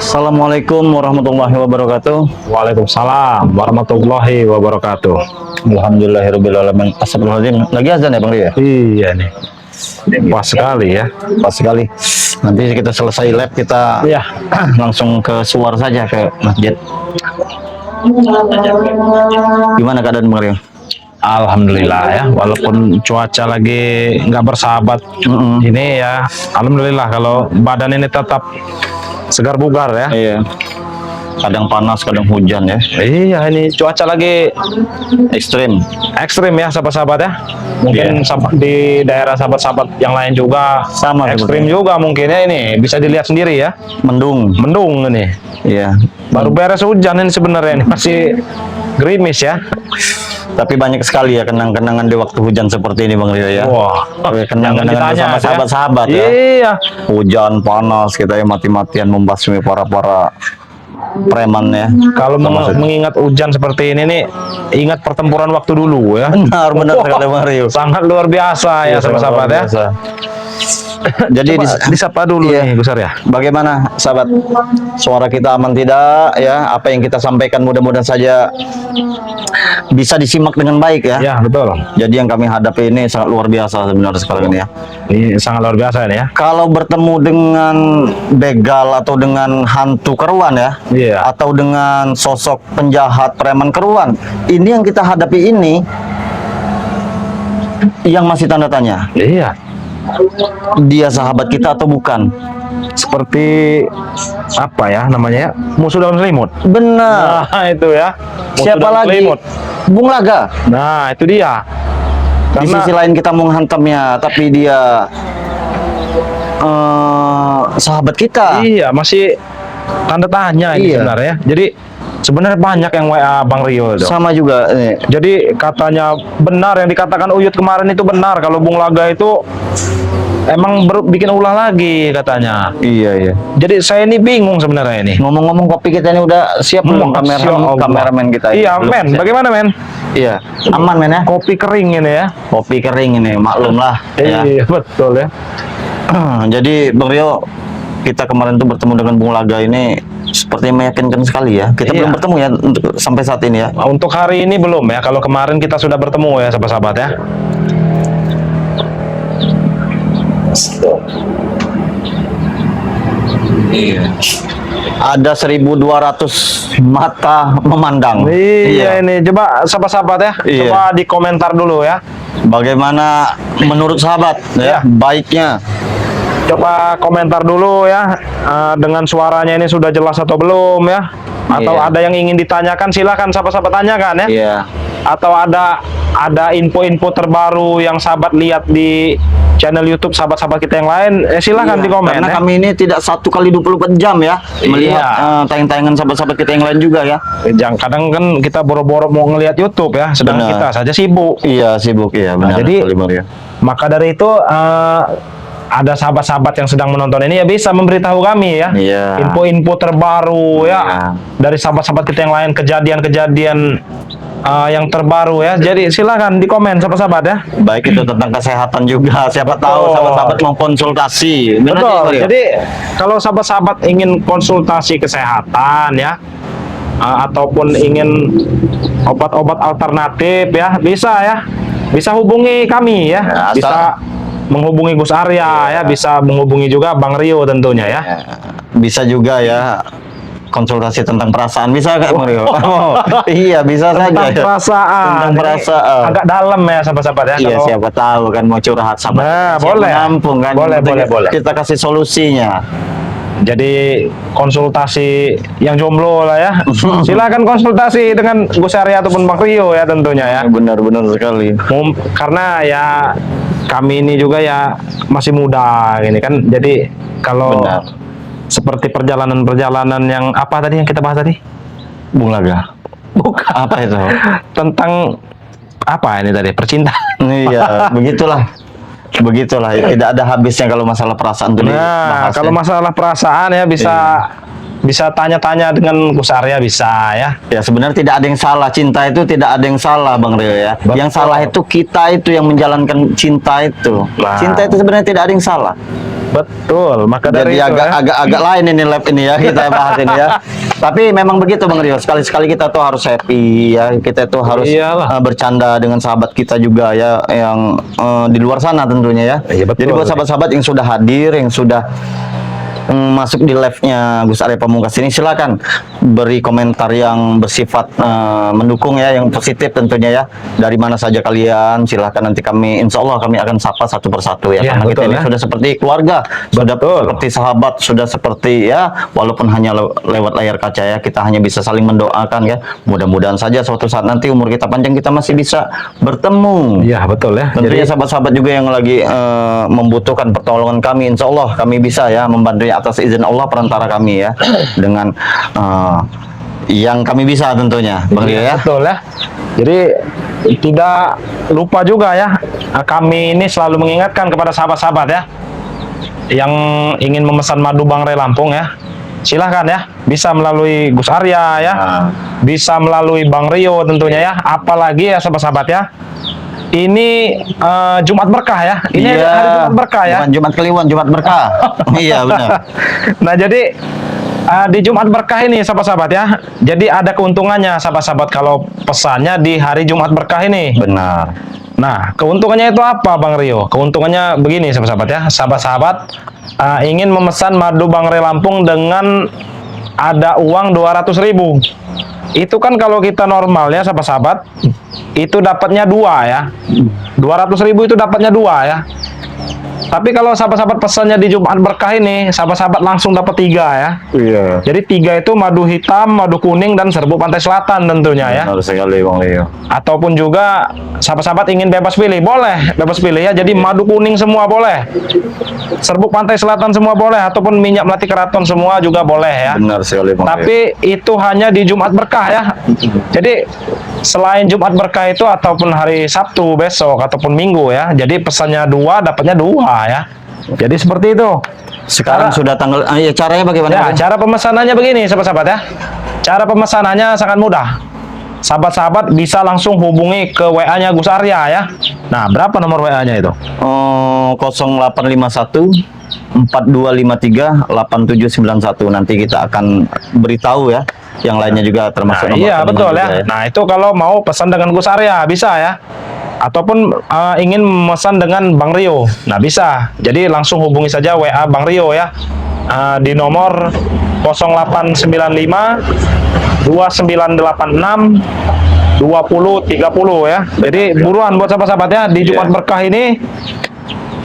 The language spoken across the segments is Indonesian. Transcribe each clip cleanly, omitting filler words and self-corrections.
Assalamualaikum warahmatullahi wabarakatuh. Waalaikumsalam warahmatullahi wabarakatuh. Alhamdulillahirobbilalamin. Astagfirullahaladzim. Lagi azan ya Bang Rio? Iya nih. Pas sekali ya. Pas sekali. Nanti kita selesai lab kita Iya. langsung ke Suwar saja ke masjid. Gimana keadaan Bang Rio? Alhamdulillah ya. Walaupun cuaca lagi nggak bersahabat ini ya. Alhamdulillah kalau badan ini tetap segar bugar ya. Iya. Kadang panas, kadang hujan ya. Iya, ini cuaca lagi Ekstrim. ekstrim ya sahabat-sahabat ya. Mungkin di daerah sahabat-sahabat yang lain juga Sama ekstrim juga mungkin ya, ini bisa dilihat sendiri ya. Mendung. Mendung ini. Iya. Baru beres hujan ini sebenarnya, ini masih gerimis ya. Tapi banyak sekali ya kenang-kenangan di waktu hujan seperti ini Bang Rio ya. Wah, Kenang-kenangan ditanya bersama ya. sahabat-sahabat ya. Iya. Hujan panas kita ya mati-matian membasmi para preman ya. Kalau mengingat hujan seperti ini nih, ingat pertempuran waktu dulu ya. Benar sekali Bang Rio. Sangat luar biasa ya sahabat-sahabat ya. Jadi Disapa dulu iya. nih Gus Arya. Bagaimana sahabat? Suara kita aman tidak ya? Apa yang kita sampaikan mudah-mudahan saja bisa disimak dengan baik ya. Ya betul. Jadi yang kami hadapi ini sangat luar biasa sebenarnya sekarang ini ya. Ini sangat luar biasa ini ya. Kalau bertemu dengan begal atau dengan hantu keruan ya, Iya. atau dengan sosok penjahat preman keruan, ini yang kita hadapi ini yang masih tanda tanya. Iya. Dia sahabat kita atau bukan? Seperti apa ya namanya ya? Musuh dalam selimut. Benar. Nah, itu ya. Musuh Siapa dalam lagi? selimut. Bung Laga. Nah, itu dia. Di sisi lain kita mau menghantamnya, tapi dia sahabat kita. Iya, masih tanda tanya ini Iya. sebenarnya. Jadi sebenarnya banyak yang WA Bang Rio itu. Sama juga. Jadi katanya benar yang dikatakan Uyut kemarin itu benar, kalau Bung Laga itu emang bikin ulah lagi katanya. Iya. Jadi saya ini bingung sebenarnya ini. Ngomong-ngomong kopi kita ini udah siap belum kameramen kita? ini? Iya, Belum men. siap. Bagaimana, men? Iya, aman men ya. Kopi kering ini ya. Kopi kering ini, maklum lah. Ya. Iya, betul ya. Jadi Bang Rio, kita kemarin tuh bertemu dengan Bung Laga ini seperti meyakinkan sekali ya. Kita Iya. belum bertemu ya untuk sampai saat ini ya. Untuk hari ini belum ya. Kalau kemarin kita sudah bertemu ya, sahabat-sahabat ya. Iya. Ada 1.200 mata memandang. Iya, ini coba sahabat-sahabat ya. Iya. Coba di komentar dulu ya. Bagaimana menurut sahabat ya Iya. baiknya? Coba komentar dulu ya, dengan suaranya ini sudah jelas atau belum ya? Atau Iya. ada yang ingin ditanyakan, silakan sahabat-sahabat tanyakan ya. Iya. Atau ada info-info terbaru yang sahabat lihat di channel YouTube sahabat-sahabat kita yang lain, silakan Iya, di komen karena ya. kami ini tidak 1 kali 24 jam ya melihat tayang-tayangan sahabat-sahabat kita yang lain juga ya. Jangan, kadang kan kita boro-boro mau ngelihat YouTube ya, sedang Benar. kita saja sibuk. Iya, sibuk ya. Nah, Benar, jadi sekali, Bang Rio. maka dari itu ada sahabat-sahabat yang sedang menonton ini ya bisa memberitahu kami ya, Iya. info-info terbaru ya Iya. dari sahabat-sahabat kita yang lain, kejadian-kejadian yang terbaru ya. Jadi silakan di komen sahabat-sahabat ya. Baik itu tentang kesehatan juga. Siapa Betul. tahu sahabat-sahabat mau konsultasi. Benar Betul. ya, Bang Rio? Jadi kalau sahabat-sahabat ingin konsultasi kesehatan ya, ataupun ingin obat-obat alternatif ya, bisa ya. Bisa hubungi kami ya. Ya, Bisa menghubungi Gus Arya ya, bisa menghubungi juga Bang Rio tentunya ya. Bisa juga ya konsultasi tentang perasaan, bisa nggak Bang Rio? Oh, iya, bisa saja Tentang ya. perasaan. Tentang Ini perasaan. agak dalam ya sahabat-sahabat ya. Iya, kalau- siapa tahu kan mau curhat sama Nah, siap boleh. menampung kan. Boleh, Yang penting boleh. Kita kasih solusinya. Jadi konsultasi yang jomblo lah ya. Silakan konsultasi dengan Gus Arya ataupun Bang Rio ya tentunya ya. Benar-benar sekali. Karena ya kami ini juga ya masih muda gini kan. Jadi kalau Benar. seperti perjalanan-perjalanan yang apa tadi yang kita bahas tadi? Bung Laga. Bukan. Apa itu? Tentang apa ini tadi? Percintaan. Iya, begitulah. Tidak ada habisnya kalau masalah perasaan itu Nah, dibahas, kalau ya. masalah perasaan ya bisa tanya-tanya dengan Gus Arya bisa ya. Ya sebenarnya tidak ada yang salah, cinta itu tidak ada yang salah Bang Rio ya. Betul. Yang salah itu kita itu yang menjalankan cinta itu. Nah. Cinta itu sebenarnya tidak ada yang salah. Betul, maka dari Jadi itu agak lain ini lab ini ya kita bahas ini ya. Tapi memang begitu Bang Rio, sekali-sekali kita tuh harus happy ya. Kita tuh harus Iyalah. bercanda dengan sahabat kita juga ya yang di luar sana tentunya ya. Iya, betul. Jadi buat sahabat-sahabat yang sudah hadir, yang sudah masuk di live-nya Gus Arya Pamungkas ini, silakan beri komentar yang bersifat mendukung ya, yang positif tentunya ya. Dari mana saja kalian, silakan, nanti kami insya Allah kami akan sapa satu persatu ya, Ya, karena kita betul, ini ya. sudah seperti keluarga, sudah Betul. seperti sahabat, sudah seperti ya, walaupun hanya lewat layar kaca ya, kita hanya bisa saling mendoakan ya. Mudah-mudahan saja suatu saat nanti umur kita panjang, kita masih bisa bertemu. Iya, betul ya. Tentunya Jadi sahabat-sahabat juga yang lagi membutuhkan pertolongan kami, insya Allah kami bisa ya membantu atas izin Allah perantara kami ya, dengan yang kami bisa tentunya, Bang Rio ya. betul ya. Jadi tidak lupa juga ya, kami ini selalu mengingatkan kepada sahabat-sahabat ya yang ingin memesan madu Bang Ray Lampung ya. Silahkan ya, bisa melalui Gus Arya ya, bisa melalui Bang Rio tentunya ya. Apalagi ya sahabat-sahabat ya, ini Jumat berkah ya. Ini Iya, hari Jumat berkah ya. bukan Jumat Kliwon, Jumat berkah. Iya benar. Nah, jadi di Jumat berkah ini sahabat-sahabat ya. Jadi ada keuntungannya sahabat-sahabat kalau pesannya di hari Jumat berkah ini. Benar. Nah, keuntungannya itu apa Bang Rio? Keuntungannya begini sahabat-sahabat ya. Sahabat-sahabat ingin memesan madu Bang Ray Lampung dengan ada uang 200.000. Itu kan kalau kita normal ya sahabat-sahabat, itu dapatnya 2 ya. 200.000 itu dapatnya 2 ya. Tapi kalau sahabat-sahabat pesannya di Jumat berkah ini, sahabat-sahabat langsung dapat 3 ya. Iya. Jadi 3 itu madu hitam, madu kuning, dan serbuk pantai selatan tentunya ya. Benar sekali Bang Rio. Ataupun juga sahabat-sahabat ingin bebas pilih, boleh bebas pilih ya. Jadi madu kuning semua boleh, serbuk pantai selatan semua boleh, ataupun minyak melati keraton semua juga boleh ya. Benar sekali Bang Rio. Tapi itu hanya di Jumat berkah ya. Jadi selain Jumat berkah itu ataupun hari Sabtu besok ataupun Minggu ya. Jadi pesannya 2 dapatnya 2 ya. Jadi seperti itu. Sekarang Cara- sudah tanggal, ya caranya bagaimana? Ya, Bang? cara pemesanannya begini sahabat-sahabat ya. Cara pemesanannya sangat mudah. Sahabat-sahabat bisa langsung hubungi ke WA-nya Gus Arya ya. Nah, berapa nomor WA-nya itu? 0851 4253 8791. Nanti kita akan beritahu ya. Yang lainnya juga termasuk Nah, nomor iya teman betul juga ya. Nah, itu kalau mau pesan dengan Gus Arya bisa ya. Ataupun ingin memesan dengan Bang Rio. Nah, bisa. Jadi langsung hubungi saja WA Bang Rio ya. Di nomor 0895 2986 2030 ya. Jadi buruan buat sahabat-sahabat ya, di Jumat berkah ini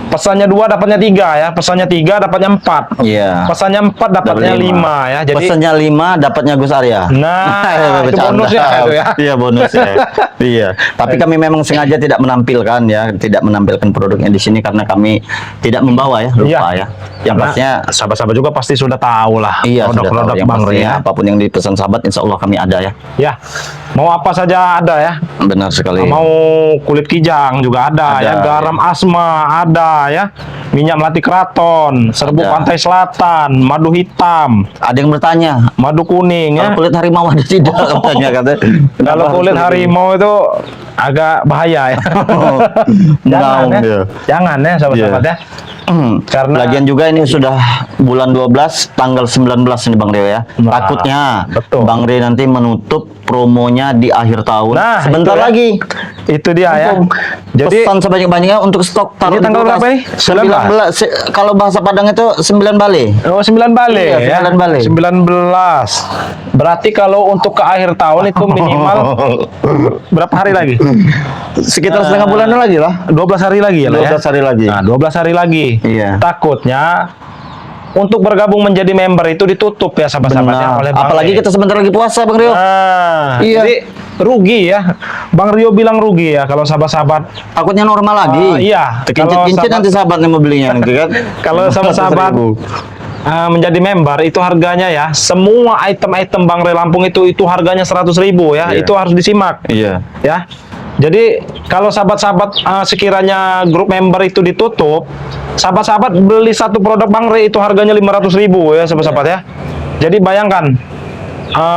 pesannya 2 dapatnya 3 ya, pesannya 3 dapatnya 4, Iya. pesannya 4 dapatnya 5 ya. Jadi pesannya 5 dapatnya Gus Arya. nah, itu bonus ya itu ya. Iya bonus ya. Iya. Tapi kami memang sengaja tidak menampilkan ya, tidak menampilkan produknya di sini karena kami tidak membawa ya, lupa ya. Yang Karena pastinya sahabat-sahabat juga pasti sudah tahu lah iya sudah tahu. produk-produk Yang Bang Rio pastinya ya. apapun yang dipesan sahabat insya Allah kami ada ya. Ya, mau apa saja ada ya. Benar sekali. Mau kulit kijang juga ada, Ada, ya, garam asma ada ya, minyak melati keraton, serbuk Ada. pantai selatan, madu hitam, Ada yang bertanya, madu kuning ya. kalau kulit harimau ada tidak katanya katanya. Kalau kulit harimau itu agak bahaya ya. Jangan Naung ya. dia. Jangan ya sahabat-sahabat Iya. ya. Karena Lagian juga ini sudah bulan 12 tanggal 19 ini Bang Rio ya. Nah, Takutnya betul. Bang Rio nanti menutup promonya di akhir tahun. Nah, Sebentar itu ya. lagi. itu dia ya. Jadi Jadi pesan sebanyak-banyaknya untuk stok taruh Ini tanggal di kulkas. berapa nih? 19. Kalau bahasa Padang itu 9 balik. oh 9 balik Iya, ya. 9 balik. 19. Berarti kalau untuk ke akhir tahun itu minimal berapa hari lagi? Sekitar setengah bulan lagi lah. 12 hari lagi ya, lah ya. 12 hari lagi. Nah, 12 hari lagi. Iya. Takutnya untuk bergabung menjadi member itu ditutup ya sahabat-sahabat ya, Benar. oleh Bang Apalagi Rio. kita sebentar lagi puasa Bang Rio. Nah, Iya. jadi rugi ya. Bang Rio bilang rugi ya kalau sahabat-sahabat. Takutnya normal lagi. Iya. Terkincit-kincit Kalau nanti sahabatnya mau belinya nanti kan. Kalau sahabat-sahabat 100.000. menjadi member itu harganya ya, semua item-item Bang Ray Lampung itu harganya 100.000 ya. Iya. Itu harus disimak Iya. ya. Jadi kalau sahabat-sahabat sekiranya grup member itu ditutup, sahabat-sahabat beli satu produk Bang Ray itu harganya 500.000 ya sahabat-sahabat ya. Jadi bayangkan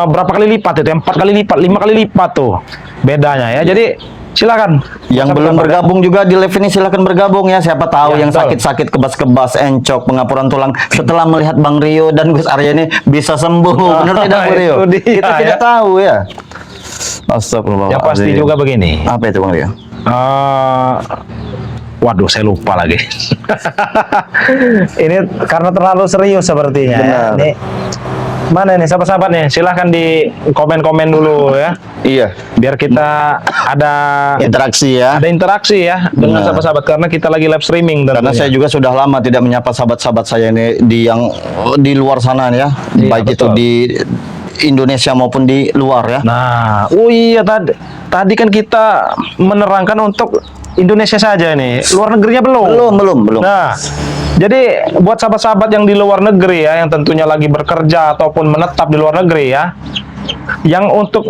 berapa kali lipat itu? 4 kali lipat, 5 kali lipat tuh bedanya ya. Jadi Silakan. Yang belum bergabung juga di live ini silakan bergabung ya. Siapa tahu Ya, yang betul. sakit-sakit kebas-kebas, encok, pengapuran tulang setelah melihat Bang Rio dan Gus Arya ini bisa sembuh. Benar tidak Bang Rio? Itu dia, Kita ya. tidak tahu ya. Astagfirullahaladzim. Yang pasti juga begini. Apa itu Bang Rio? Waduh, saya lupa lagi. Ini karena terlalu serius sepertinya. Ya. Benar. Ini mana nih sahabat-sahabat nih? Silahkan di komen-komen dulu ya. Iya. Biar kita ada Interaksi ya. interaksi ya dengan Benar. sahabat-sahabat karena kita lagi live streaming Karena tentunya. saya juga sudah lama tidak menyapa sahabat-sahabat saya ini di yang di luar sana ya, Iya, baik itu betul. di Indonesia maupun di luar ya. Nah, oh iya tadi kan kita menerangkan untuk Indonesia saja nih, luar negerinya belum. Belum. Nah, jadi buat sahabat-sahabat yang di luar negeri ya, yang tentunya lagi bekerja ataupun menetap di luar negeri ya, yang untuk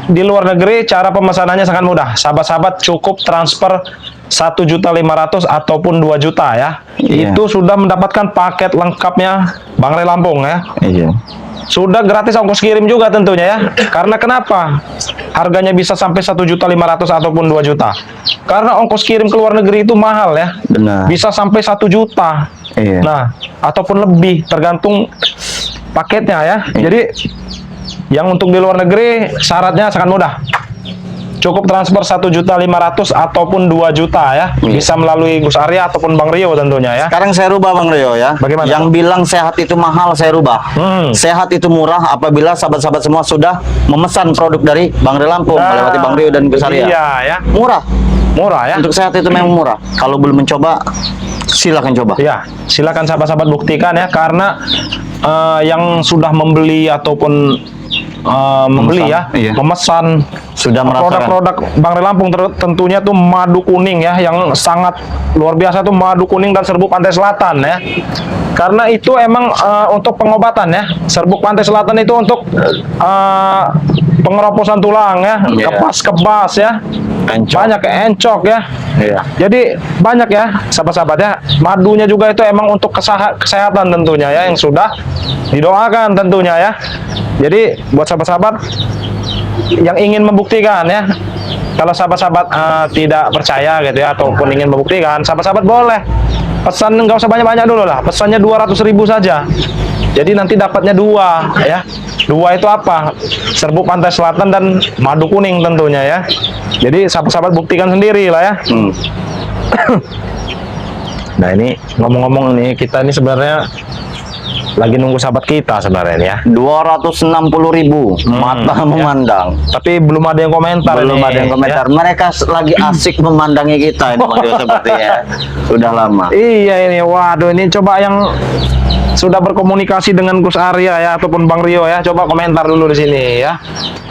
di luar negeri cara pemesanannya sangat mudah. Sahabat-sahabat cukup transfer 1.500.000 ataupun 2 juta ya. Iya. Itu sudah mendapatkan paket lengkapnya Bang Ray Lampung ya. Iya. Sudah gratis ongkos kirim juga tentunya ya. Karena kenapa? Harganya bisa sampai 1.500.000 ataupun 2 juta. Karena ongkos kirim ke luar negeri itu mahal ya. Benar. Bisa sampai 1 juta. Iya. Nah, ataupun lebih tergantung paketnya ya. Jadi yang untuk di luar negeri syaratnya sangat mudah. Cukup transfer 1.500.000 ataupun 2 juta ya. Iya. Bisa melalui Gus Arya ataupun Bang Rio tentunya ya. Sekarang saya rubah Bang Rio ya. Bagaimana? Yang bilang sehat itu mahal saya rubah. Sehat itu murah apabila sahabat-sahabat semua sudah memesan produk dari Bang Rio Lampung melewati Bang Rio dan Gus Arya. Iya ya. Murah. Murah ya. Untuk sehat itu memang murah. Kalau belum mencoba, silakan coba. Ya, silakan sahabat-sahabat buktikan ya karena yang sudah membeli ataupun membeli ya, iya. memesan Sudah merasakan. produk-produk Bang Ray Lampung tentunya tuh madu kuning ya yang sangat luar biasa tuh madu kuning dan serbuk pantai selatan ya. Karena itu emang untuk pengobatan ya. Serbuk pantai selatan itu untuk pengeroposan tulang ya, Iya. kepas-kepas ya. Encok. Banyak encok ya. Iya. Jadi banyak ya sahabat-sahabat ya. Madunya juga itu emang untuk kesehatan tentunya ya yang sudah didoakan tentunya ya. Jadi buat sahabat-sahabat yang ingin membuktikan ya. Kalau sahabat-sahabat tidak percaya gitu ya ataupun ingin membuktikan, sahabat-sahabat boleh pesan nggak usah banyak-banyak dulu lah. Pesannya 200.000 saja. Jadi nanti dapatnya 2 ya. 2 itu apa? Serbuk pantai selatan dan madu kuning tentunya ya. Jadi sahabat-sahabat buktikan sendiri lah ya. Nah ini ngomong-ngomong nih kita ini sebenarnya lagi nunggu sahabat kita sebenarnya ya. 260.000 mata memandang. Tapi belum ada yang komentar. Belum nih, ada yang komentar. ya. Mereka lagi asik memandangi kita ini Bang Rio sepertinya. Sudah lama. Iya ini, waduh ini coba yang sudah berkomunikasi dengan Gus Arya ya ataupun Bang Rio ya, coba komentar dulu di sini ya.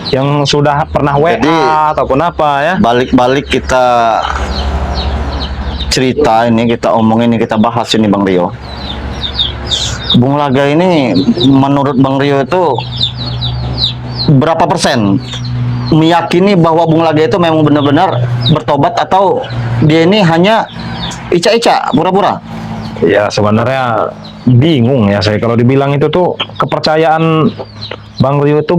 Yang sudah pernah WA Jadi, ataupun apa ya. Balik-balik kita cerita ini, kita omongin ini, kita bahas ini Bang Rio. Bung Laga ini menurut Bang Rio itu berapa persen meyakini bahwa Bung Laga itu memang benar-benar bertobat atau dia ini hanya ica-ica, pura-pura? Ya sebenarnya bingung ya saya kalau dibilang itu tuh kepercayaan Bang Rio itu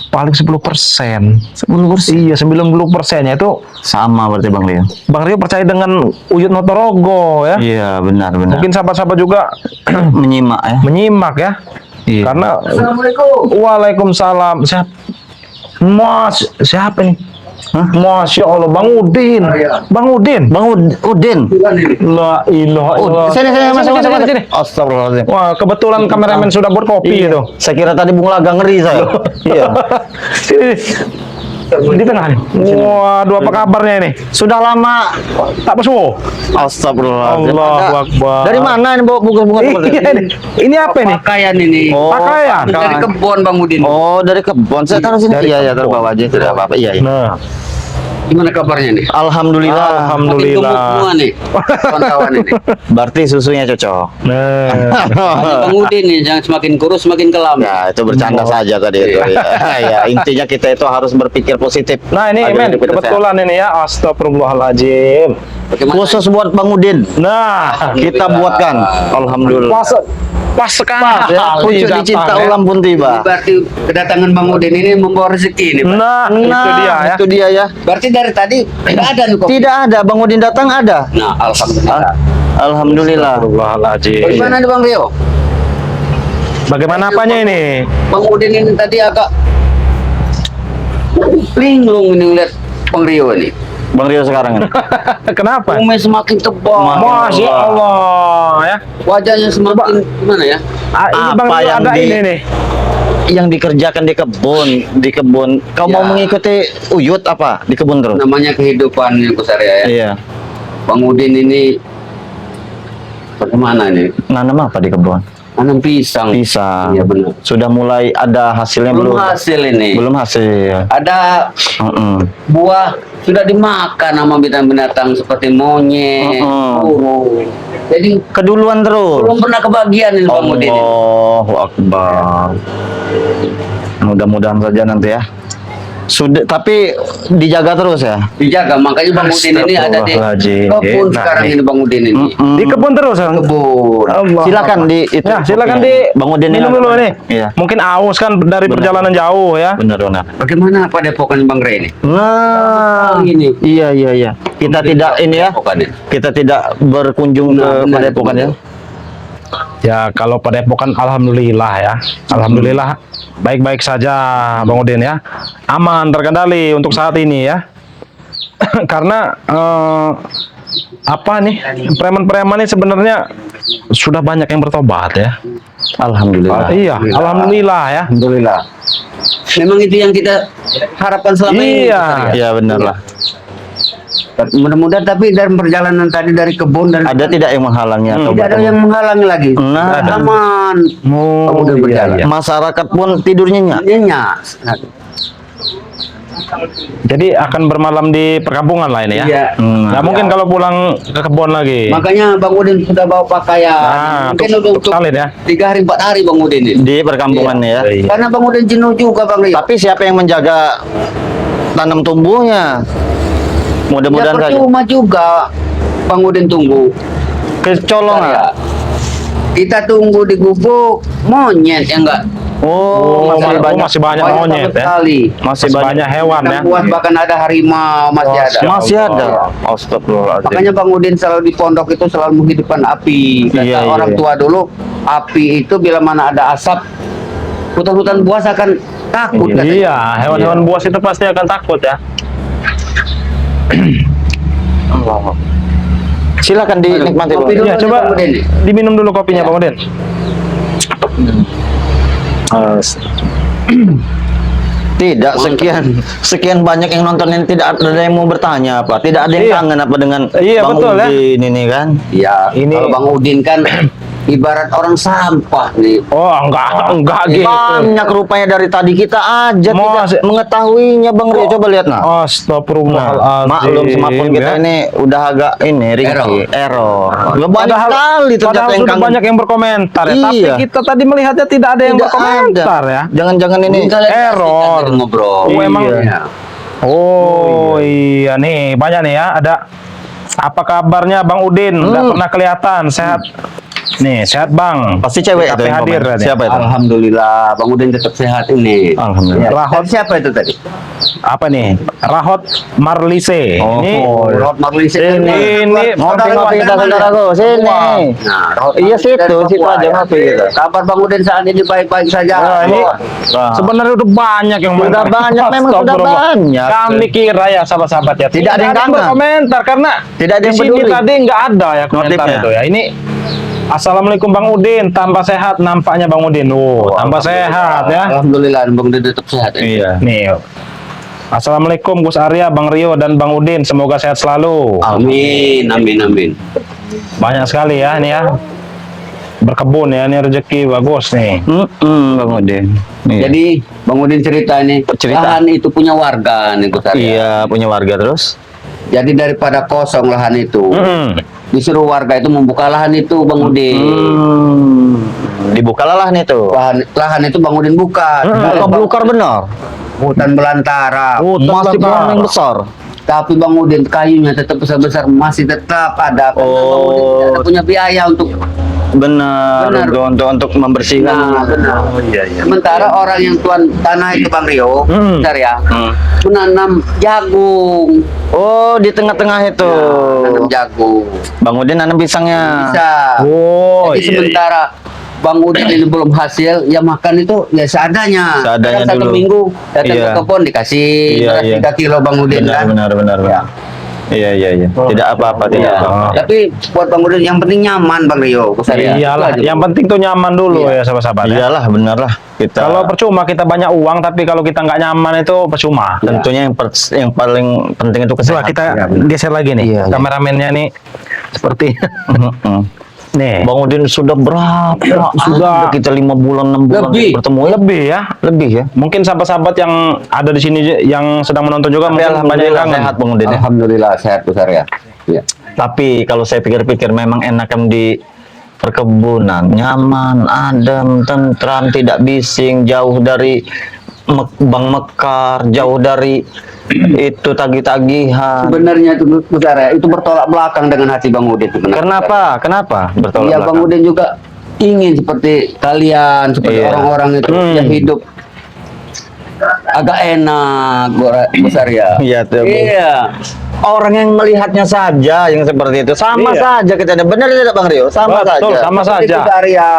paling 10%. 10%. Iya 90%-nya itu Sama berarti Bang Rio. Bang Rio percaya dengan Uyut Notorogo ya. Iya, benar-benar. Mungkin sahabat-sahabat juga Menyimak ya. menyimak ya. Iya. Karena Waalaikumsalam. Siapa nih? Masya Allah, Bang Udin. Bang Udin. Bang Udin. La ilaha illallah. Sini, masuk. sini. Astagfirullahaladzim. Wah, kebetulan kameramen sudah buat kopi itu. Saya kira tadi Bung Laga ngeri saya. Iya. Sini. Di tengah nih. Waduh, apa kabarnya ini? Sudah lama. Tak pesuh. Astagfirullahaladzim. Allahu Ada- Akbar. Dari mana ini bawa bunga-bunga seperti Iya, ini? ini apa ini? Pakaian ini. Oh, Pakaian. Dari kebun Bang Udin. Oh, dari kebun. Saya taruh sini. Dari Iya, kebun. taruh bawah aja tidak apa-apa. Iya, iya. Nah, Gimana kabarnya nih? Alhamdulillah. Makin tumbuh alhamdulillah. semua nih. Kawan-kawan ini. Berarti susunya cocok. Nah. Hanya Bang Udin nih, jangan semakin kurus semakin kelam. Ya, itu bercanda saja tadi itu. Ya, ya, intinya kita itu harus berpikir positif. Nah, ini Agar men, hidup kita kebetulan ini ya. Astagfirullahaladzim. Bagaimana? sehat. Khusus buat Bang Udin. Nah, Kita buatkan. Alhamdulillah. puasa Pas sekali ya, Pucuk datang, dicinta ya. ulam pun tiba. Berarti kedatangan Bang Udin ini membawa rezeki nih, Pak. Nah, itu dia ya. Itu dia ya. Berarti dari tadi tidak ada nih kopi. Tidak ada, Bang Udin datang ada. Nah, alhamdulillah. Alhamdulillah. Astagfirullahaladzim. Bagaimana nih Bang Rio? Bagaimana apanya ini? Bang Udin ini tadi agak linglung ini lihat Bang Rio ini. Bang Rio sekarang ini. Kenapa? Umumnya semakin tebal. Masya Allah ya. Wajahnya semakin gimana ya? Ini Bang Apa Rio yang ada di- ini nih. Yang dikerjakan di kebun. Kau mau Ya. mengikuti Uyut apa? Di kebun terus? Namanya kehidupan nih Kusarya ya. Iya. Bang Udin ini bagaimana nih? Nanam apa di kebun? Tanam pisang. Pisang. Iya benar. Sudah mulai ada hasilnya Belum belum? hasil ini. Belum hasil. Ada Mm-mm. buah sudah dimakan sama binatang-binatang seperti monyet, burung. Jadi Keduluan terus. belum pernah kebagian ini Bang Udin ini. Allahu Akbar. Mudah-mudahan saja nanti ya. Sudah, tapi dijaga terus ya. Dijaga, makanya Bang Udin ini ada di Astagfirullahaladzim. kebun Nah, sekarang nih. ini Bang Udin ini. Mm-mm. Di kebun terus ya? Kebun. Allah. Silakan di itu. Ya, silakan di Bang Udin minum ini. dulu nih. Iya. Mungkin aus kan dari perjalanan jauh ya. Benar. Bagaimana Padepokan Bang Rey ini? Nah, ini. iya. Kita tidak ini ya. Padepokannya. Kita tidak berkunjung Nah, ke benar, Padepokan ya. Ya kalau Padepokan alhamdulillah ya. Alhamdulillah baik-baik saja Bang Udin ya. Aman, terkendali untuk saat ini ya. Karena apa nih? Preman-preman ini sebenarnya sudah banyak yang bertobat ya. Alhamdulillah. Iya, alhamdulillah ya. Alhamdulillah. Memang itu yang kita harapkan selama ini. Iya. Iya benar lah. Mudah-mudahan tapi dari perjalanan tadi dari kebun dan Ada tidak yang menghalangi atau tidak ada yang menghalangi lagi. Nah, ada. Aman. Oh, Udah berjalan. masyarakat pun tidur nyenyak. Nyenyak. Jadi akan bermalam di perkampungan lah ini ya. Iya. Nggak mungkin kalau pulang ke kebun lagi. Makanya Bang Udin sudah bawa pakaian. Nah, Mungkin untuk untuk salin ya. 3 hari 4 hari Bang Udin ini. Di perkampungan ya. Iya. Karena Bang Udin jenuh juga Bang Rio. Tapi siapa yang menjaga tanam tumbuhnya? Ya Mudah-mudahan saja. percuma juga Bang Udin tunggu. Kecolongan. Ya. Kita tunggu di gubuk monyet ya enggak? Oh, masih banyak. monyet ya. sekali. Masih Masih banyak. banyak hewan ya. Dan buas bahkan ada harimau masih ada. Masih ada. Makanya Astagfirullahaladzim. Bang Udin selalu di pondok itu selalu menghidupkan api. Kata Iya, orang iya. tua dulu, api itu bila mana ada asap, hutan-hutan buas akan takut. katanya. Iya, hewan-hewan buas itu pasti akan takut ya. Silakan dinikmati, Bang. Kopi dulu Iya, nih, coba Bang Udin. diminum dulu kopinya Iya. Bang Udin. Tidak, sekian banyak yang nonton ini, tidak ada yang mau bertanya apa, tidak ada yang Iya. kangen apa dengan Iya, Bang betul, ya. Udin ini kan. Iya, Ini- kalau Bang Udin kan ibarat orang sampah nih. Oh, enggak gitu. Banyak rupanya dari tadi kita aja Mas- tidak mengetahuinya, Bang Rio. Coba lihat nah. Astagfirullahaladzim. Maklum smartphone kita ya. ini udah agak ini ringkih, error. Nggak banyak sekali ternyata Padahal yang sudah kangen. banyak yang berkomentar ya. Tapi Iya. kita tadi melihatnya tidak ada yang Tidak berkomentar ada. ya. Jangan-jangan ini Kita lihat error. asik kan ngobrol. Oh, emang. Iya. Oh iya nih banyak nih ya. Ada apa kabarnya Bang Udin? Nggak pernah kelihatan. Sehat. Nih sehat Bang. pasti cewek TKP itu yang hadir. komen. nih. Siapa itu? Alhamdulillah, Bang Udin tetap sehat ini. Alhamdulillah. Ya, Rahot. siapa itu tadi? Apa nih? Rahot Marlise. Oh, Ini Rahot Marlise. Ini Ngopi-ngopi kita saudaraku, sini. Nah, Rahot Iya Marlise dari situ Papua, aja ya. ngopi kita. Kabar Bang Udin saat ini baik-baik saja. Nah, ini Wah. sebenarnya udah banyak yang Sudah komentar. banyak, memang sudah Astagfirullah. banyak. Kami kira ya sahabat-sahabat ya. Tidak ada yang kangen. berkomentar karena Tidak ada yang di sini peduli. tadi nggak ada ya komentar Notifnya. itu ya. Ini Assalamualaikum Bang Udin, tambah sehat nampaknya Bang Udin. Tambah sehat ya. Alhamdulillah Bang Udin tetap sehat. Ya. Iya. Nih. Assalamualaikum Gus Arya, Bang Rio dan Bang Udin, semoga sehat selalu. Amin, amin, amin. Banyak sekali ya ini ya. Berkebun ya, ini rezeki bagus nih. Bang Udin. Iya. Jadi Bang Udin cerita ini, Cerita. lahan itu punya warga nih Gus Arya. Iya, punya warga terus. Jadi daripada kosong lahan itu, disuruh warga itu membuka lahan itu Bang Udin. Dibukalah nih tuh. Lahan itu Bang Udin buka. Buka belukar benar. Hutan belantara. Masih pohon yang besar. Tapi Bang Udin kayunya tetap besar-besar, masih tetap ada. Karena Bang Udin tidak ada punya biaya untuk Benar, Benar. untuk membersihkan. Nah, benar. Oh, iya, iya. Sementara orang yang tuan tanah itu Bang Rio, Hmm. bentar ya, Hmm. menanam jagung. Oh, di tengah-tengah itu. Nanam jagung. Bang Udin nanam pisangnya. Bisa. Oh, Jadi iya, sementara Bang Udin ini belum hasil, ya makan itu ya seadanya. Seadanya Kadang 1 dulu. minggu datang Iya. ke kebun dikasih Iya, beras iya. 3 kilo Bang Udin Benar, kan. benar, benar, Ya. Iya, iya, iya. Tidak apa-apa, tidak Iya. apa-apa. Tapi buat Bang Udin yang penting nyaman Bang Rio. Besar ya. Iyalah, Itu aja, yang Bang. penting tuh nyaman dulu Iya. ya sahabat-sahabat ya. Iyalah, benar lah. Kita Kalau percuma kita banyak uang tapi kalau kita nggak nyaman itu percuma. tentunya yang paling penting itu Coba kesehatan. kita Ya, benar. geser lagi nih. Iya, iya. Kameramennya nih seperti Mm-mm. nih. Bang Udin sudah berapa? Sudah. Kita 5 bulan, 6 bulan Lebih. bertemu ya? Lebih ya. Lebih ya. Mungkin sahabat-sahabat yang ada di sini yang sedang menonton juga Tapi mungkin banyak yang alhamdulillah kangen. sehat Bang Udin ya. Alhamdulillah sehat besar ya. Iya. Tapi kalau saya pikir-pikir memang enakan di perkebunan, nyaman, adem, tentram, tidak bising, jauh dari bank mekar, jauh dari itu tagih-tagihan. Sebenarnya itu besar ya. Itu bertolak belakang dengan hati Bang Udin. sebenarnya. Kenapa? Kenapa bertolak Iya Bang belakang? Udin juga ingin seperti kalian, seperti Iya. orang-orang itu yang hidup agak enak, besar ya. Iya, tuh, Bu. Iya. Orang yang melihatnya saja yang seperti itu sama Iya. saja kita. Benar tidak Bang Rio? Sama Betul, saja. sama Seperti saja. besar ya.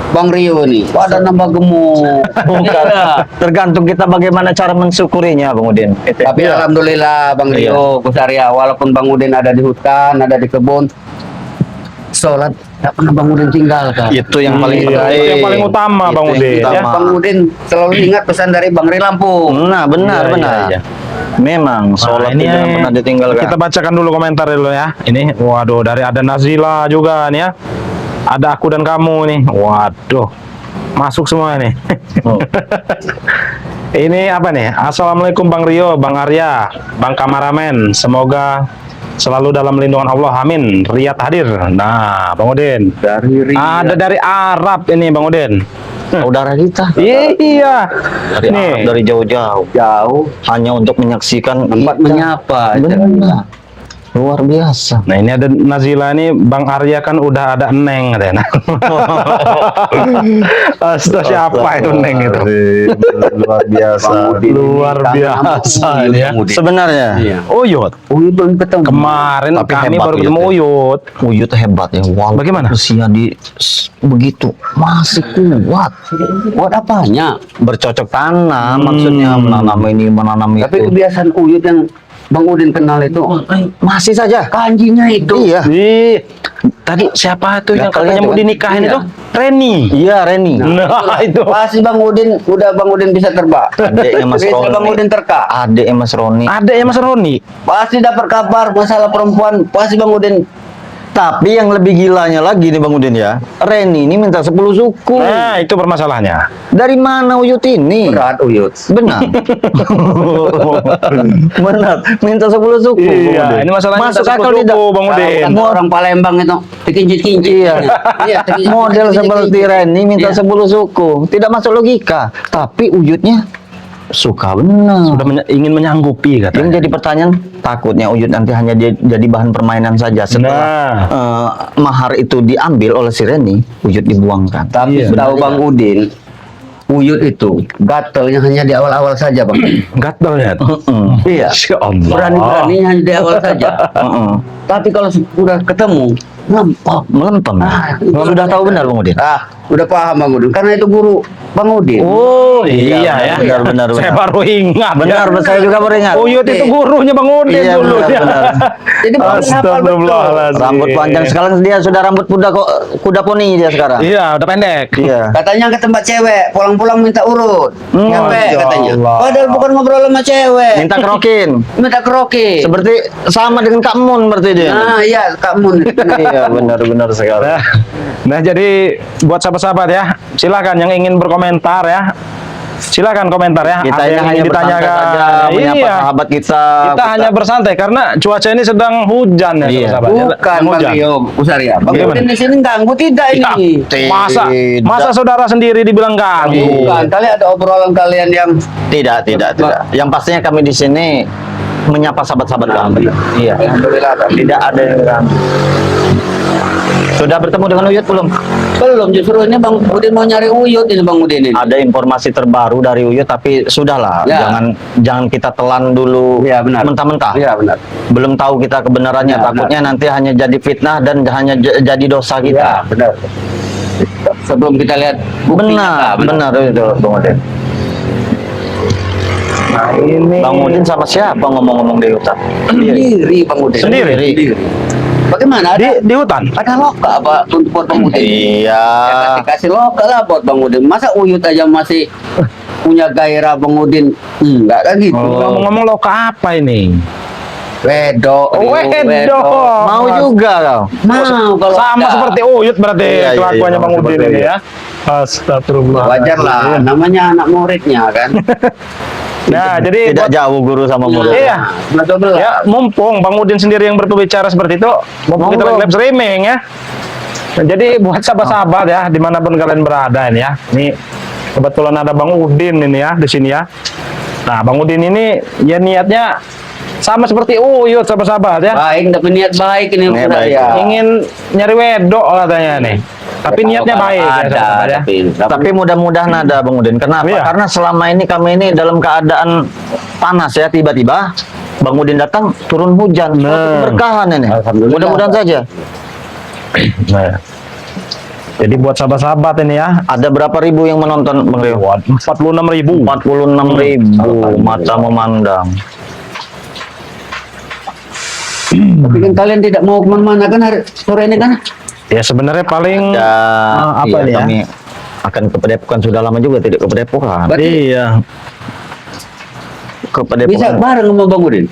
Bang Rio nih, pada nambah gemuk. Bukan. Iya. Tergantung kita bagaimana cara mensyukurinya Bang Udin. Itu. Tapi alhamdulillah Bang Iya. Rio, besar ya. Walaupun Bang Udin ada di hutan, ada di kebun, sholat tak pernah Bang Udin tinggalkan. Itu yang paling Iya, penting. itu yang paling utama, Itu Bang yang Udin, utama. ya. Bang Udin selalu ingat pesan dari Bang Ri Lampung. Nah, benar, Iya, benar. iya, iya. Memang sholat Nah, tidak pernah ditinggalkan. kita bacakan dulu komentar dulu ya. Ini, waduh, dari ada Nazila juga nih ya. Ada aku dan kamu nih. Waduh, masuk semua nih. Oh. Ini apa nih? Assalamualaikum Bang Rio, Bang Arya, Bang Kameramen. Semoga selalu dalam lindungan Allah. Amin. Riyad hadir. Nah, Bang Udin. Dari Ada dari Arab ini, Bang Udin. Saudara kita Iya. dari Nih. dari jauh-jauh jauh hanya untuk menyaksikan tempat kita. menyapa. Benar. Luar biasa. Nah, ini ada Nazila nih, Bang Arya kan udah ada Neng katanya. Astaga, siapa itu Neng itu? Luar biasa. Luar biasa ya. Sebenarnya Iya. Uyut. Oh, itu belum ketemu. Kemarin Tapi kami hebat baru ketemu Uyut Uyut. Uyut hebat ya. Walaupun Bagaimana? usia begitu masih kuat. Buat apanya? Bercocok tanam maksudnya menanam ini menanam Tapi itu. kebiasaan Uyut yang Bang Udin kenal itu Masih saja. kanjinya itu. Iya. Ih, tadi siapa tuh yang Gatalnya katanya mau itu kan? dinikahin Iya. itu? Reni. Iya, Reni. Nah, itu. Pasti Bang Udin Bang Udin bisa terbang. Adeknya Mas Bisa Roni. Bang Udin terka. Adek Mas Roni. Ada ya Mas Roni. Pasti dapat kabar masalah perempuan. Pasti Bang Udin. Tapi yang lebih gilanya lagi nih Bang Udin ya. Reni ini minta 10 suku. Nah, itu permasalahannya. Dari mana Uyut ini? Berat Uyut. Benar. Benar. Minta 10 suku. Iya, Bang Udin. ini masalahnya Masuk minta 10 akal tidak? suku, Bang Udin. Kan orang Palembang itu dikinjit-kinjit. Iya. Iya, dikinjit-kinjit. Model seperti Reni minta Iya. 10 suku. Tidak masuk logika. Tapi Uyutnya suka benar. Sudah ingin menyanggupi Yang katanya. jadi pertanyaan, takutnya Uyut nanti hanya jadi bahan permainan saja setelah mahar itu diambil oleh si Reni, Uyut dibuangkan. Tapi Iya. tahu Bang Udin, Uyut itu gatelnya hanya di awal-awal saja Bang. Gatel ya. Iya. Masya Allah. Berani-beraninya hanya di awal saja. Heeh. Tapi kalau sudah ketemu, nampak. Melempem. Sudah tahu benar Bang Udin. Udah paham Bang Udin. Karena itu guru Bang Udin. Oh iya ya. benar. Saya baru ingat. Benar, ya. saya juga baru ingat. Uyut itu gurunya Bang Udin Iya, dulu. benar, ya. benar. Jadi Bang Udin hafal betul. Astagfirullahaladzim. Rambut panjang sekarang dia sudah rambut kuda poni dia sekarang. Iya, udah pendek. Iya. Katanya ke tempat cewek, pulang-pulang minta urut. Capek Masya katanya. Allah. Padahal bukan ngobrol sama cewek. Minta kerokin. Minta keroke. Seperti sama dengan Kak Mun berarti dia. Nah, iya, Kak Mun. Iya, benar sekali. Nah, jadi buat sahabat-sahabat ya, silakan yang ingin berkomentar ya. Silakan komentar ya. Kita Apa ini yang hanya ingin bersantai ditanyakan. saja, menyapa Iya. sahabat kita. Kita hanya bersantai karena cuaca ini sedang hujan ya, Iya. sahabat. Bukan Sedang Bang hujan. Rio, Usaria. Bang Gimana? Udin di sini ganggu tidak Ya, ini? masa saudara sendiri dibilang ganggu? Bukan, kali ada obrolan kalian yang Tidak. Yang pastinya kami di sini menyapa sahabat-sahabat kami. Iya. alhamdulillah Bang. Tidak ada yang ganggu. Sudah bertemu dengan Uyut belum? Belum, justru ini Bang Udin mau nyari Uyut ini Bang Udin ini. Ada informasi terbaru dari Uyut, tapi sudahlah, Ya. jangan kita telan dulu Iya, benar. mentah-mentah. Iya benar. Belum tahu kita kebenarannya, Ya, takutnya nanti hanya jadi fitnah dan hanya jadi dosa Iya kita. benar. Sebelum kita lihat buktinya. Benar itu Bang Udin. Nah, ini Bang Udin sama siapa ngomong-ngomong di hutan? Sendiri Bang Udin. Sendiri? Bagaimana? di hutan. Ada loka apa untuk buat Bang Udin? Iya. Ya, kasih loka lah buat Bang Udin. Masa Uyut aja masih punya gairah Bang Udin? Enggak kan gitu. Ngomong-ngomong loka apa ini? Wedok. Oh, wedok. Mau juga kau? Mau kalau Sama enggak. seperti Uyut berarti Iya, iya, kelakuannya iya, Bang Udin seperti ini Uyut. ya. Astagfirullah. Wajar lah, namanya anak muridnya kan. Nah, jadi Tidak buat- jauh guru sama murid. Iya. Betul. Ya, mumpung Bang Udin sendiri yang berbicara seperti itu, mumpung kita Monggo. live streaming ya. Nah, jadi buat sahabat-sahabat ya, dimanapun kalian berada ini ya. Ini kebetulan ada Bang Udin ini ya di sini ya. Nah, Bang Udin ini ya niatnya sama seperti Uyut sahabat-sahabat ya. Baik, tapi niat baik ini Niat udah baik. ya. Ingin nyari wedok katanya nih. Tapi niatnya baik ya, ada, sahabat ya. Tapi mudah-mudahan ada Bang Udin. Kenapa? Iya. Karena selama ini kami ini dalam keadaan panas ya, tiba-tiba Bang Udin datang turun hujan. Suatu Nah. keberkahan ini. Alhamdulillah. Mudah-mudahan saja. Nah, jadi buat sahabat-sahabat ini ya, Ada berapa ribu yang menonton Bang Rio? 46.000. 46.000 mata memandang. Tapi kan kalian tidak mau kemana-mana kan hari sore ini kan? Ya sebenarnya paling Dan apa nih ya? kami akan ke Padepokan, sudah lama juga tidak ke Padepokan. Iya. Ke Bisa Padepokan bareng sama Bang Udin.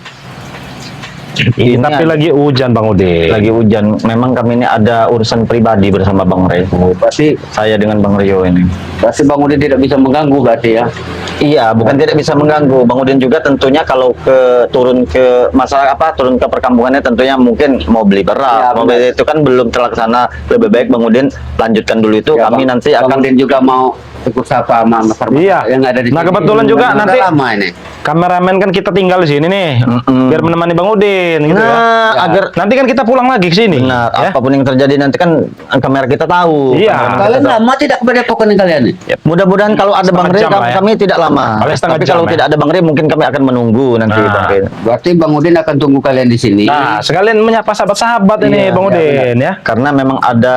Ini Tapi lagi hujan Bang Udin. lagi hujan. Memang kami ini ada urusan pribadi bersama Bang Ray. Pasti Saya dengan Bang Rio ini. Bang Udin tidak bisa mengganggu berarti ya. Iya, bukan tidak bisa mengganggu. Bang Udin juga tentunya kalau turun ke masalah apa, turun ke perkampungannya tentunya mungkin mau beli beras, Ya, mau beli itu kan belum terlaksana. Lebih baik Bang Udin lanjutkan dulu itu. Ya, Kami Bang- nanti Bang akan Udin juga mau ikut sapa sama Mas Arman Iya. yang ada di Nah, sini. kebetulan juga Udah nanti- lama ini. Kameramen kan kita tinggal di sini nih, Mm-mm. biar menemani Bang Udin gitu ya. Nah, Ya. agar Nanti kan kita pulang lagi ke sini. benar ya. apapun yang terjadi nanti kan kamera kita tahu. Iya. Kamera kita Kalian tahu. lama tidak kepada pokok nih kalian nih? Mudah-mudahan kalau ada Bang Ray, Setengah jam lah ya. kami tidak lama. Paling setengah Tapi jam kalau ya. tidak ada Bang Ray, mungkin kami akan menunggu nanti Nah. Bang Ray. Berarti Bang Udin akan tunggu kalian di sini. Nah, sekalian menyapa sahabat-sahabat ini Iya, Bang iya, Udin ya. Karena memang ada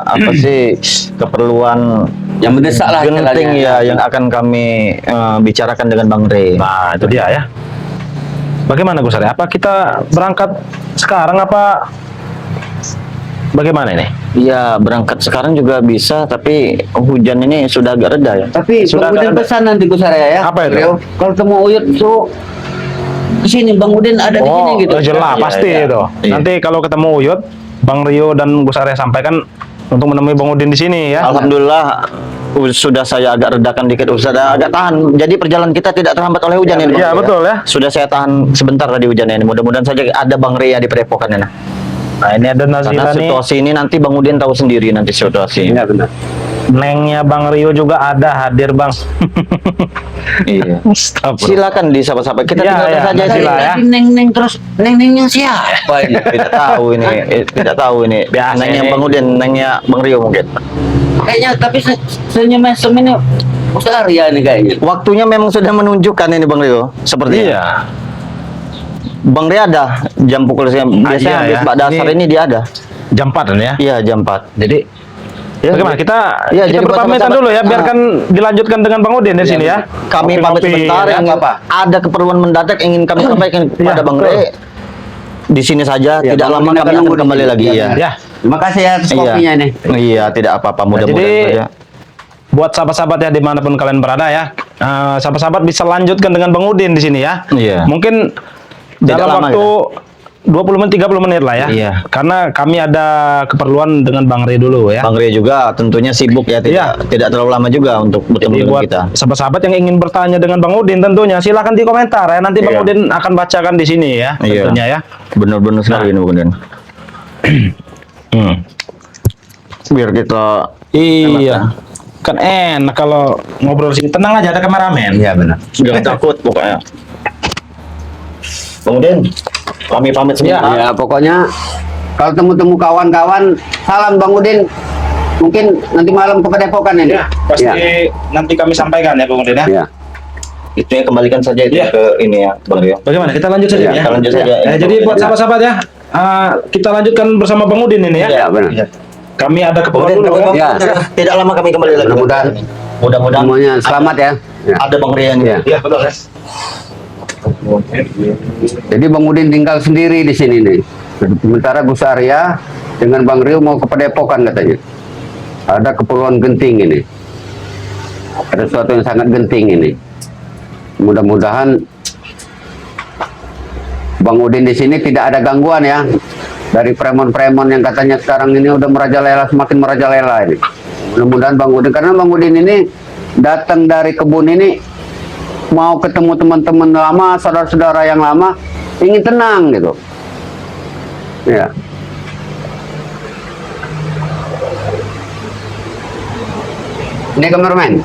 apa sih keperluan Yang mendesak lah genting istilahnya. ya yang akan kami bicarakan dengan Bang Ray. Nah, itu dia ya. Bagaimana Gus Ari? Apa kita berangkat sekarang apa bagaimana ini? Iya, berangkat sekarang juga bisa, tapi hujan ini sudah agak reda ya. Tapi Sudah Bang Udin ada- pesan nanti Gus Arya ya. Apa itu? Rio, kalau temu Uyut tuh kesini Bang Udin ada di sini gitu. jelas Iya, pasti iya. itu. Iya. Nanti kalau ketemu Uyut, Bang Rio dan Gus Arya sampaikan untuk menemui Bang Udin di sini ya. Alhamdulillah sudah saya agak redakan dikit, sudah agak tahan. Jadi perjalanan kita tidak terhambat oleh hujan ini. Bang Iya, Ray, betul ya. Sudah saya tahan sebentar tadi hujannya ini. Mudah-mudahan saja ada Bang Ray di Padepokan ini. Nah, ini ada Karena Nazila nih. situasi ini nanti Bang Udin tahu sendiri nanti situasi. Iya benar. Nengnya Bang Rio juga ada hadir Bang. Iya. Astagfirullah. Silakan di sahabat-sahabat kita Iya, tinggalkan iya, saja Nazila sih. ya. Tadi neng terus neng-nengnya siapa ini? Tidak tahu ini, tidak tahu ini. Biasa Nengnya ini. Bang Udin, nengnya Bang Rio mungkin. Kayaknya tapi senyum-senyum ini Gus Arya nih kayaknya. Waktunya memang sudah menunjukkan ini Bang Rio, seperti Iya. Bang Rio ada jam pukul biasanya iya, habis ya. Pak Dasar ini dia ada. Jam 4 ya. Iya, jam 4. Jadi Ya, bagaimana kita Iya, kita jadi buat berpamitan sahabat-sahabat, dulu ya, biarkan dilanjutkan dengan Bang Udin di sini ya. Kami pamit Ngopi-ngopi, sebentar, ya. ingin, apa-apa. ada keperluan mendadak ingin kami sampaikan kepada Iya, Bang betul. Ray. Di sini saja, Ya, tidak Bang lama Udin kami akan akan nunggu di kembali sini. lagi Ya, ya. Ya. Terima kasih ya atas kopinya ini. Iya, tidak apa-apa, mudah-mudahan Jadi, saja. buat sahabat-sahabat ya dimanapun kalian berada ya, sahabat-sahabat bisa lanjutkan dengan Bang Udin di sini ya. Iya. Mungkin dalam lama waktu 20 menit 30 menit lah ya. Iya. Karena kami ada keperluan dengan Bang Ray dulu ya. Bang Ray juga tentunya sibuk ya, tidak terlalu lama juga untuk bertemu Jadi dengan buat kita. sahabat-sahabat yang ingin bertanya dengan Bang Udin tentunya silakan di komentar ya. Nanti Bang Iya. Udin akan bacakan di sini ya, Iya. tentunya ya. Benar-benar sekali ini Bang Udin. Hmm. Biar kita Iya. Kan enak kalau ngobrol sini. Tenang aja, ada kameramen. Iya benar. jangan takut pokoknya. Bang Udin, kami pamit sebentar. Ya pokoknya Kalau temu-temu kawan-kawan, salam Bang Udin. Mungkin nanti malam ke Padepokan ini. Ya, pasti Ya. nanti kami sampaikan ya Bang Udin ya. Ya. Itu ya, kembalikan saja itu Iya. ke ini ya, Bang Rio. Bagaimana? Kita lanjut saja Ya, ya. Kita lanjut saja. Jadi buat sahabat-sahabat ya, kita lanjutkan bersama Bang Udin ini ya. Ya, benar. Iya. Kami ada keperluan Kemudian dulu kami ya. Ya. tidak lama kami kembali lagi. Mudah-mudahan. Mudah-mudahan Semuanya selamat ya. Ya. ada Bang Rian Ya. Iya, betul ya. Jadi Bang Udin tinggal sendiri di sini nih. Sementara Gus Arya dengan Bang Rio mau ke Padepokan katanya. Ada keperluan genting ini. Ada sesuatu yang sangat genting ini. Mudah-mudahan Bang Udin di sini tidak ada gangguan ya dari preman-preman yang katanya sekarang ini udah merajalela, semakin merajalela ini. Mudah-mudahan Bang Udin, karena Bang Udin ini datang dari kebun ini mau ketemu teman-teman lama, saudara-saudara yang lama, ingin tenang gitu. Ya. Ini kameramen.